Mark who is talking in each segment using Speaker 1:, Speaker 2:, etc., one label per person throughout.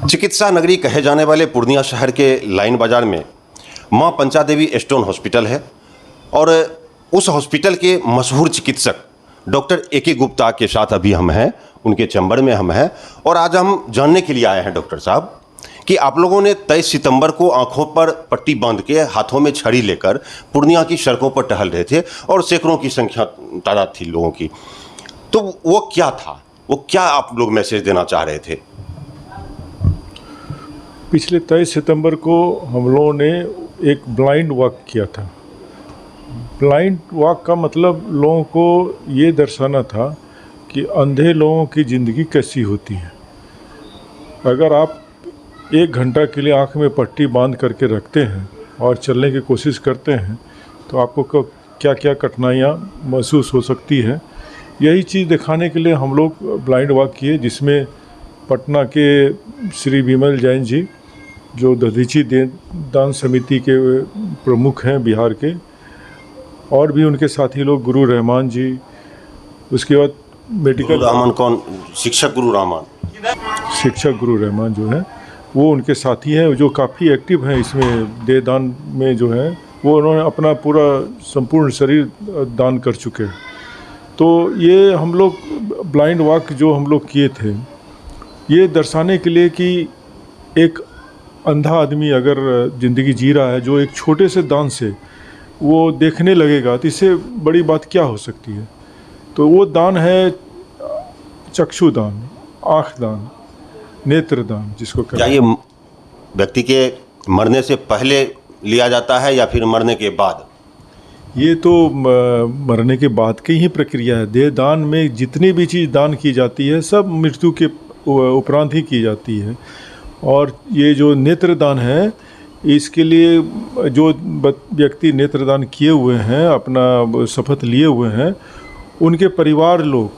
Speaker 1: चिकित्सा नगरी कहे जाने वाले पूर्णिया शहर के लाइन बाजार में मां पंचा देवी स्टोन हॉस्पिटल है और उस हॉस्पिटल के मशहूर चिकित्सक डॉक्टर ए.के. गुप्ता के साथ अभी हम हैं, उनके चैम्बर में हम हैं और आज हम जानने के लिए आए हैं डॉक्टर साहब कि आप लोगों ने 23 सितंबर को आंखों पर पट्टी बांध के हाथों में छड़ी लेकर पूर्णिया की सड़कों पर टहल रहे थे और सैकड़ों की संख्या तादाद थी लोगों की। तो वो क्या था, वो क्या आप लोग मैसेज देना चाह रहे थे?
Speaker 2: पिछले 23 सितंबर को हम लोगों ने एक ब्लाइंड वॉक किया था। ब्लाइंड वॉक का मतलब लोगों को ये दर्शाना था कि अंधे लोगों की ज़िंदगी कैसी होती है। अगर आप 1 घंटा के लिए आँख में पट्टी बांध करके रखते हैं और चलने की कोशिश करते हैं तो आपको क्या क्या कठिनाइयाँ महसूस हो सकती है। यही चीज़ दिखाने के लिए हम लोग ब्लाइंड वॉक किए, जिसमें पटना के श्री विमल जैन जी जो दधीची दान समिति के प्रमुख हैं बिहार के, और भी उनके साथी लोग, गुरु रहमान जी, उसके बाद मेडिकल
Speaker 1: रहमान कौन? शिक्षक गुरु रहमान?
Speaker 2: शिक्षक गुरु रहमान जो है वो उनके साथी हैं जो काफ़ी एक्टिव हैं इसमें देह दान में जो है, वो उन्होंने अपना पूरा संपूर्ण शरीर दान कर चुके हैं। तो ये हम लोग ब्लाइंड वॉक जो हम लोग किए थे ये दर्शाने के लिए कि एक अंधा आदमी अगर ज़िंदगी जी रहा है जो एक छोटे से दान से वो देखने लगेगा तो इससे बड़ी बात क्या हो सकती है। तो वो दान है चक्षुदान, आँख दान, नेत्र दान जिसको कहते हैं।
Speaker 1: क्या ये व्यक्ति के मरने से पहले लिया जाता है या फिर मरने के बाद?
Speaker 2: ये तो मरने के बाद की ही प्रक्रिया है। देह दान में जितनी भी चीज़ दान की जाती है सब मृत्यु के उपरांत ही की जाती है। और ये जो नेत्रदान है इसके लिए जो व्यक्ति नेत्रदान किए हुए हैं, अपना शपथ लिए हुए हैं, उनके परिवार लोग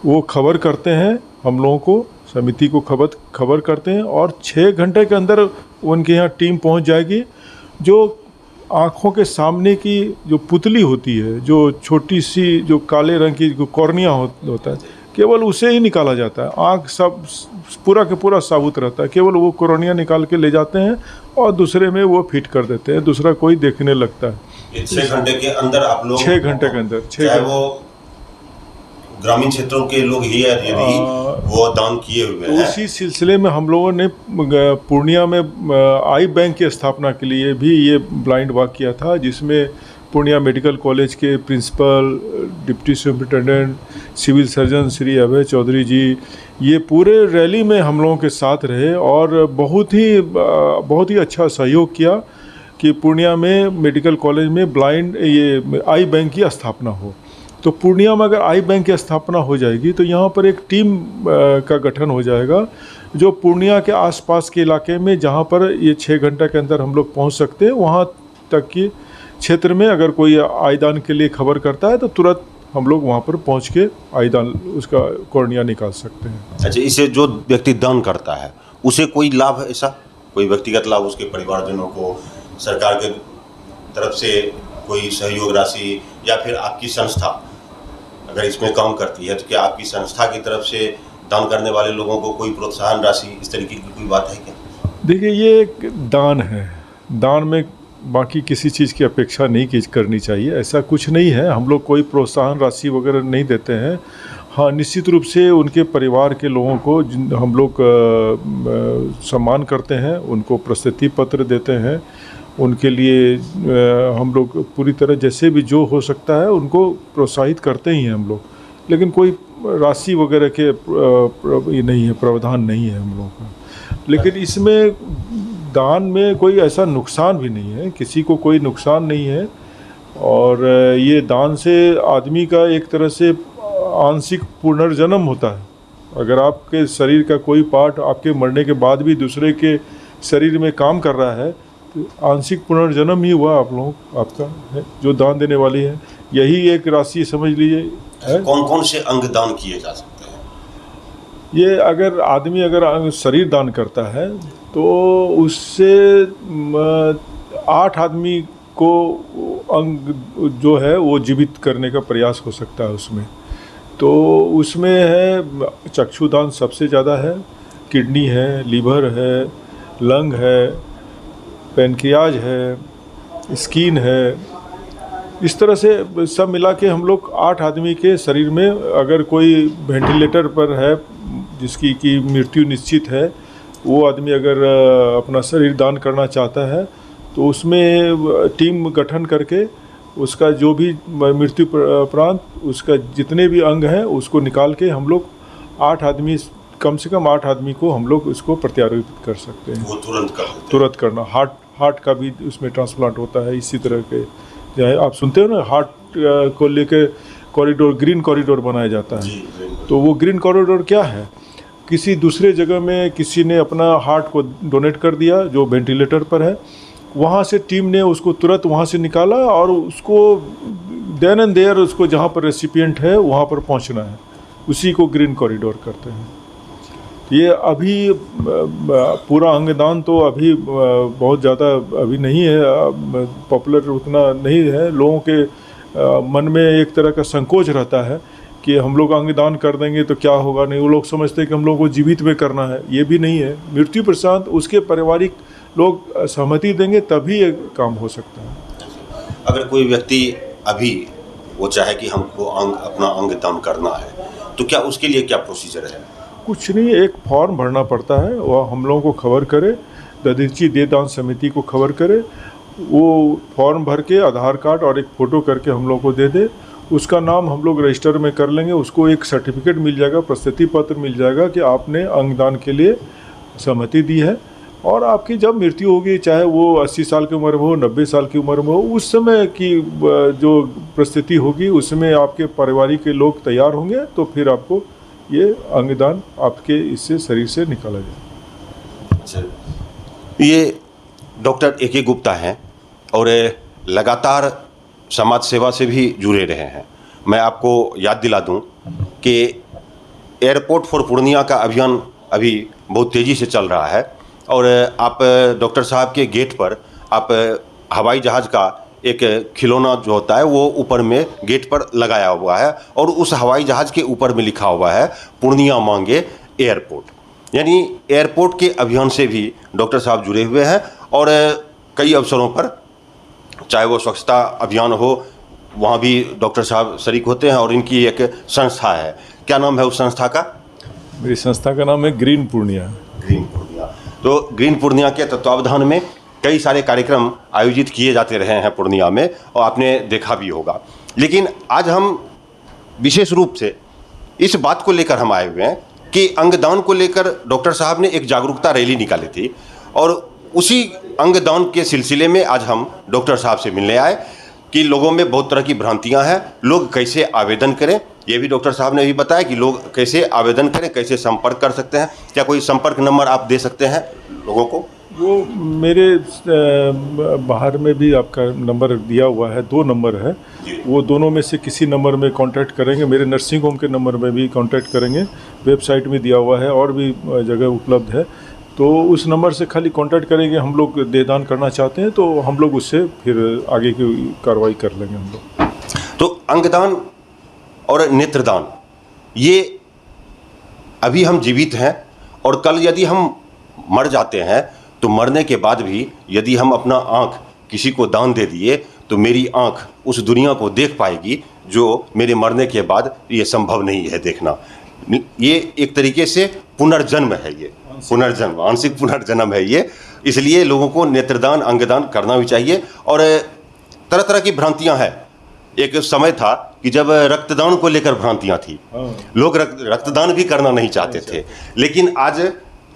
Speaker 2: वो खबर करते हैं हम लोगों को, समिति को खबर करते हैं और 6 घंटे के अंदर उनके यहाँ टीम पहुँच जाएगी। जो आँखों के सामने की जो पुतली होती है, जो छोटी सी जो काले रंग की जो कॉर्निया होता है, केवल उसे ही निकाला जाता है। आँख सब पूरा के पूरा साबुत रहता है, केवल वो कॉर्निया निकाल के ले जाते हैं और दूसरे में वो फिट कर देते हैं, दूसरा कोई देखने लगता है।
Speaker 1: 6 घंटे के अंदर आप लोग
Speaker 2: 6 घंटे के अंदर,
Speaker 1: चाहे वो ग्रामीण क्षेत्रों के लोग ही यदि वो दान किए हुए हैं।
Speaker 2: उसी सिलसिले में हम लोगों ने पूर्णिया में आई बैंक की स्थापना के लिए भी ये ब्लाइंड वॉक किया था, जिसमें पूर्णिया मेडिकल कॉलेज के principal, deputy superintendent, civil surgeon Shri Abhay Chaudhary ji, ये पूरे रैली में हम लोगों के साथ रहे और बहुत ही अच्छा सहयोग किया कि पूर्णिया में मेडिकल कॉलेज में ब्लाइंड ये आई बैंक की स्थापना हो। तो पूर्णिया में अगर आई बैंक की स्थापना हो जाएगी तो यहाँ पर एक टीम का गठन हो जाएगा जो पूर्णिया के आसपास के इलाके में, जहाँ पर ये 6 घंटे के अंदर हम लोग पहुँच सकते हैं, वहाँ तक की क्षेत्र में अगर कोई आयदान के लिए खबर करता है तो तुरंत हम लोग वहाँ पर पहुँच के आयदान उसका कॉर्निया निकाल सकते हैं।
Speaker 1: अच्छा, इसे जो व्यक्ति दान करता है उसे कोई लाभ है, ऐसा कोई व्यक्तिगत लाभ उसके परिवारजनों को, सरकार के तरफ से कोई सहयोग राशि या फिर आपकी संस्था अगर इसमें काम करती है तो क्या आपकी संस्था की तरफ से दान करने वाले लोगों को कोई प्रोत्साहन राशि इस तरीके की कोई बात है क्या?
Speaker 2: देखिए, ये एक दान है, दान में बाकी किसी चीज़ की अपेक्षा नहीं करनी चाहिए, ऐसा कुछ नहीं है। हम लोग कोई प्रोत्साहन राशि वगैरह नहीं देते हैं। हाँ, निश्चित रूप से उनके परिवार के लोगों को हम लोग सम्मान करते हैं, उनको प्रशस्ति पत्र देते हैं, उनके लिए हम लोग पूरी तरह जैसे भी जो हो सकता है उनको प्रोत्साहित करते ही हैं हम लोग, लेकिन कोई राशि वगैरह के ये नहीं है, प्रावधान नहीं है हम लोगों का। लेकिन इसमें दान में कोई ऐसा नुकसान भी नहीं है, किसी को कोई नुकसान नहीं है। और ये दान से आदमी का एक तरह से आंशिक पुनर्जन्म होता है। अगर आपके शरीर का कोई पार्ट आपके मरने के बाद भी दूसरे के शरीर में काम कर रहा है तो आंशिक पुनर्जन्म ही हुआ आप लोग आपका है जो दान देने वाली है। यही एक राशि समझ लीजिए।
Speaker 1: कौन कौन से अंग दान किए जा सकते हैं?
Speaker 2: ये अगर आदमी अगर शरीर दान करता है तो उससे 8 आदमी को अंग जो है वो जीवित करने का प्रयास हो सकता है उसमें। तो उसमें है चक्षुदान सबसे ज़्यादा है, किडनी है, लीवर है, लंग है, पैनक्रियाज है, स्किन है। इस तरह से सब मिला के हम लोग 8 आदमी के शरीर में, अगर कोई वेंटिलेटर पर है जिसकी की मृत्यु निश्चित है, वो आदमी अगर अपना शरीर दान करना चाहता है तो उसमें टीम गठन करके उसका जो भी मृत्यु उपरांत उसका जितने भी अंग हैं उसको निकाल के हम लोग 8 आदमी, कम से कम 8 आदमी को हम लोग इसको प्रत्यारोपित कर सकते हैं।
Speaker 1: वो
Speaker 2: तुरंत करना। हार्ट का भी उसमें ट्रांसप्लांट होता है इसी तरह के। चाहे आप सुनते हो ना, हार्ट को लेके कॉरिडोर, ग्रीन कॉरिडोर बनाया जाता है। तो वो ग्रीन कॉरिडोर क्या है? किसी दूसरे जगह में किसी ने अपना हार्ट को डोनेट कर दिया जो वेंटिलेटर पर है, वहाँ से टीम ने उसको तुरंत वहाँ से निकाला और उसको देन एंड देयर उसको जहाँ पर रेसिपिएंट है वहाँ पर पहुँचना है, उसी को ग्रीन कॉरिडोर कहते हैं। ये अभी पूरा अंगदान तो अभी बहुत ज़्यादा अभी नहीं है, पॉपुलर उतना नहीं है। लोगों के मन में एक तरह का संकोच रहता है कि हम लोग अंगदान कर देंगे तो क्या होगा, नहीं। वो लोग समझते हैं कि हम लोग को जीवित में करना है। ये भी नहीं है। मृत्यु पश्चात उसके पारिवारिक लोग सहमति देंगे तभी ये काम हो सकता है।
Speaker 1: अगर कोई व्यक्ति अभी वो चाहे कि हमको अपना अंग दान करना है तो क्या उसके लिए क्या प्रोसीजर है?
Speaker 2: कुछ नहीं, एक फॉर्म भरना पड़ता है, वह हम लोगों को खबर करे, दधीची देहदान समिति को खबर करे, वो फॉर्म भर के आधार कार्ड और एक फ़ोटो करके हम लोग को दे दे। उसका नाम हम लोग रजिस्टर में कर लेंगे, उसको एक सर्टिफिकेट मिल जाएगा, प्रस्तुति पत्र मिल जाएगा कि आपने अंगदान के लिए सहमति दी है। और आपकी जब मृत्यु होगी, चाहे वो 80 साल की उम्र में हो, 90 साल की उम्र में हो, उस समय की जो परिस्थिति होगी उसमें आपके पारिवारिक के लोग तैयार होंगे तो फिर आपको ये अंगदान आपके इससे शरीर से निकाला जाए।
Speaker 1: ये डॉक्टर ए के गुप्ता हैं और लगातार समाज सेवा से भी जुड़े रहे हैं। मैं आपको याद दिला दूं कि एयरपोर्ट फॉर पूर्णिया का अभियान अभी बहुत तेज़ी से चल रहा है और आप डॉक्टर साहब के गेट पर आप हवाई जहाज़ का एक खिलौना जो होता है वो ऊपर में गेट पर लगाया हुआ है और उस हवाई जहाज़ के ऊपर में लिखा हुआ है पूर्णिया मांगे एयरपोर्ट। यानी एयरपोर्ट के अभियान से भी डॉक्टर साहब जुड़े हुए हैं और कई अवसरों पर, चाहे वो स्वच्छता अभियान हो, वहाँ भी डॉक्टर साहब शरीक होते हैं और इनकी एक संस्था है। क्या नाम है उस संस्था का?
Speaker 2: मेरी संस्था का नाम है ग्रीन पूर्णिया।
Speaker 1: ग्रीन पूर्णिया। तो ग्रीन पूर्णिया के तत्वावधान में कई सारे कार्यक्रम आयोजित किए जाते रहे हैं पूर्णिया में और आपने देखा भी होगा। लेकिन आज हम विशेष रूप से इस बात को लेकर हम आए हुए हैं कि अंगदान को लेकर डॉक्टर साहब ने एक जागरूकता रैली निकाली थी और उसी अंगदान के सिलसिले में आज हम डॉक्टर साहब से मिलने आए कि लोगों में बहुत तरह की भ्रांतियां हैं, लोग कैसे आवेदन करें। ये भी डॉक्टर साहब ने भी बताया कि लोग कैसे आवेदन करें, कैसे संपर्क कर सकते हैं। क्या कोई संपर्क नंबर आप दे सकते हैं लोगों को?
Speaker 2: वो मेरे बाहर में भी आपका नंबर दिया हुआ है, 2 नंबर है। वो दोनों में से किसी नंबर में कांटेक्ट करेंगे। मेरे नर्सिंग होम के नंबर में भी कांटेक्ट करेंगे, वेबसाइट में दिया हुआ है और भी जगह उपलब्ध है। तो उस नंबर से खाली कांटेक्ट करेंगे, हम लोग देहदान करना चाहते हैं तो हम लोग उससे फिर आगे की कार्रवाई कर लेंगे हम लोग।
Speaker 1: तो अंगदान और नेत्रदान, ये अभी हम जीवित हैं और कल यदि हम मर जाते हैं तो मरने के बाद भी यदि हम अपना आँख किसी को दान दे दिए तो मेरी आँख उस दुनिया को देख पाएगी जो मेरे मरने के बाद ये संभव नहीं है देखना। ये एक तरीके से पुनर्जन्म है, ये पुनर्जन्म, आंशिक पुनर्जन्म है ये। इसलिए लोगों को नेत्रदान, अंगदान करना भी चाहिए। और तरह तरह की भ्रांतियां हैं। एक समय था कि जब रक्तदान को लेकर भ्रांतियां थी, लोग रक्तदान भी करना नहीं चाहते थे। लेकिन आज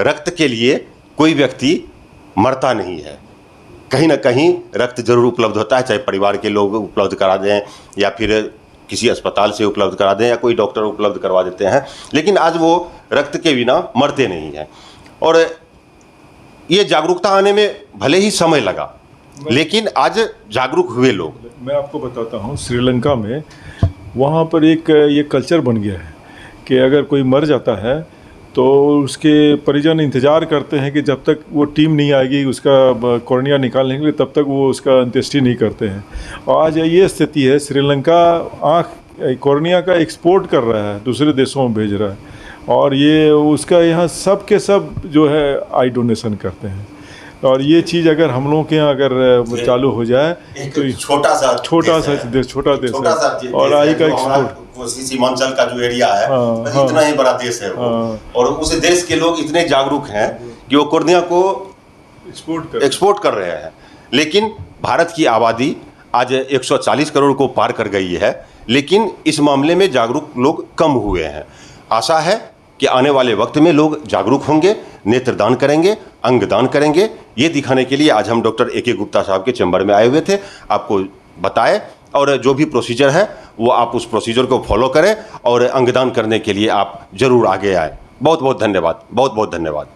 Speaker 1: रक्त के लिए कोई व्यक्ति मरता नहीं है, कहीं ना कहीं रक्त जरूर उपलब्ध होता है, चाहे परिवार के लोग उपलब्ध करा दें या फिर किसी अस्पताल से उपलब्ध करा दें या कोई डॉक्टर उपलब्ध करवा देते हैं। लेकिन आज वो रक्त के बिना मरते नहीं हैं। और ये जागरूकता आने में भले ही समय लगा, लेकिन आज जागरूक हुए लोग।
Speaker 2: मैं आपको बताता हूँ, श्रीलंका में वहाँ पर एक ये कल्चर बन गया है कि अगर कोई मर जाता है तो उसके परिजन इंतज़ार करते हैं कि जब तक वो टीम नहीं आएगी उसका कॉर्निया निकालने के लिए, तब तक वो उसका अंत्येष्टि नहीं करते हैं। और आज ये स्थिति है, श्रीलंका आँख कॉर्निया का एक्सपोर्ट कर रहा है, दूसरे देशों में भेज रहा है। और ये उसका यहाँ सब के सब जो है आई डोनेशन करते हैं। और ये चीज़ अगर हम लोगों के यहाँ अगर चालू हो जाए तो
Speaker 1: छोटा सा
Speaker 2: देश
Speaker 1: छोटा सा
Speaker 2: है और आई का एक्सपोर्ट
Speaker 1: सीमांचल का जो एरिया है बस इतना ही बड़ा देश है वो। और उस देश के लोग इतने जागरूक हैं कि वो कुर्निया को एक्सपोर्ट कर रहे हैं। लेकिन भारत की आबादी आज 140 करोड़ को पार कर गई है, लेकिन इस मामले में जागरूक लोग कम हुए हैं। आशा है कि आने वाले वक्त में लोग जागरूक होंगे, नेत्रदान करेंगे, अंगदान करेंगे। ये दिखाने के लिए आज हम डॉक्टर ए के गुप्ता साहब के चैम्बर में आए हुए थे, आपको बताए। और जो भी प्रोसीजर है वो आप उस प्रोसीजर को फॉलो करें और अंगदान करने के लिए आप ज़रूर आगे आए। बहुत बहुत धन्यवाद, बहुत बहुत धन्यवाद।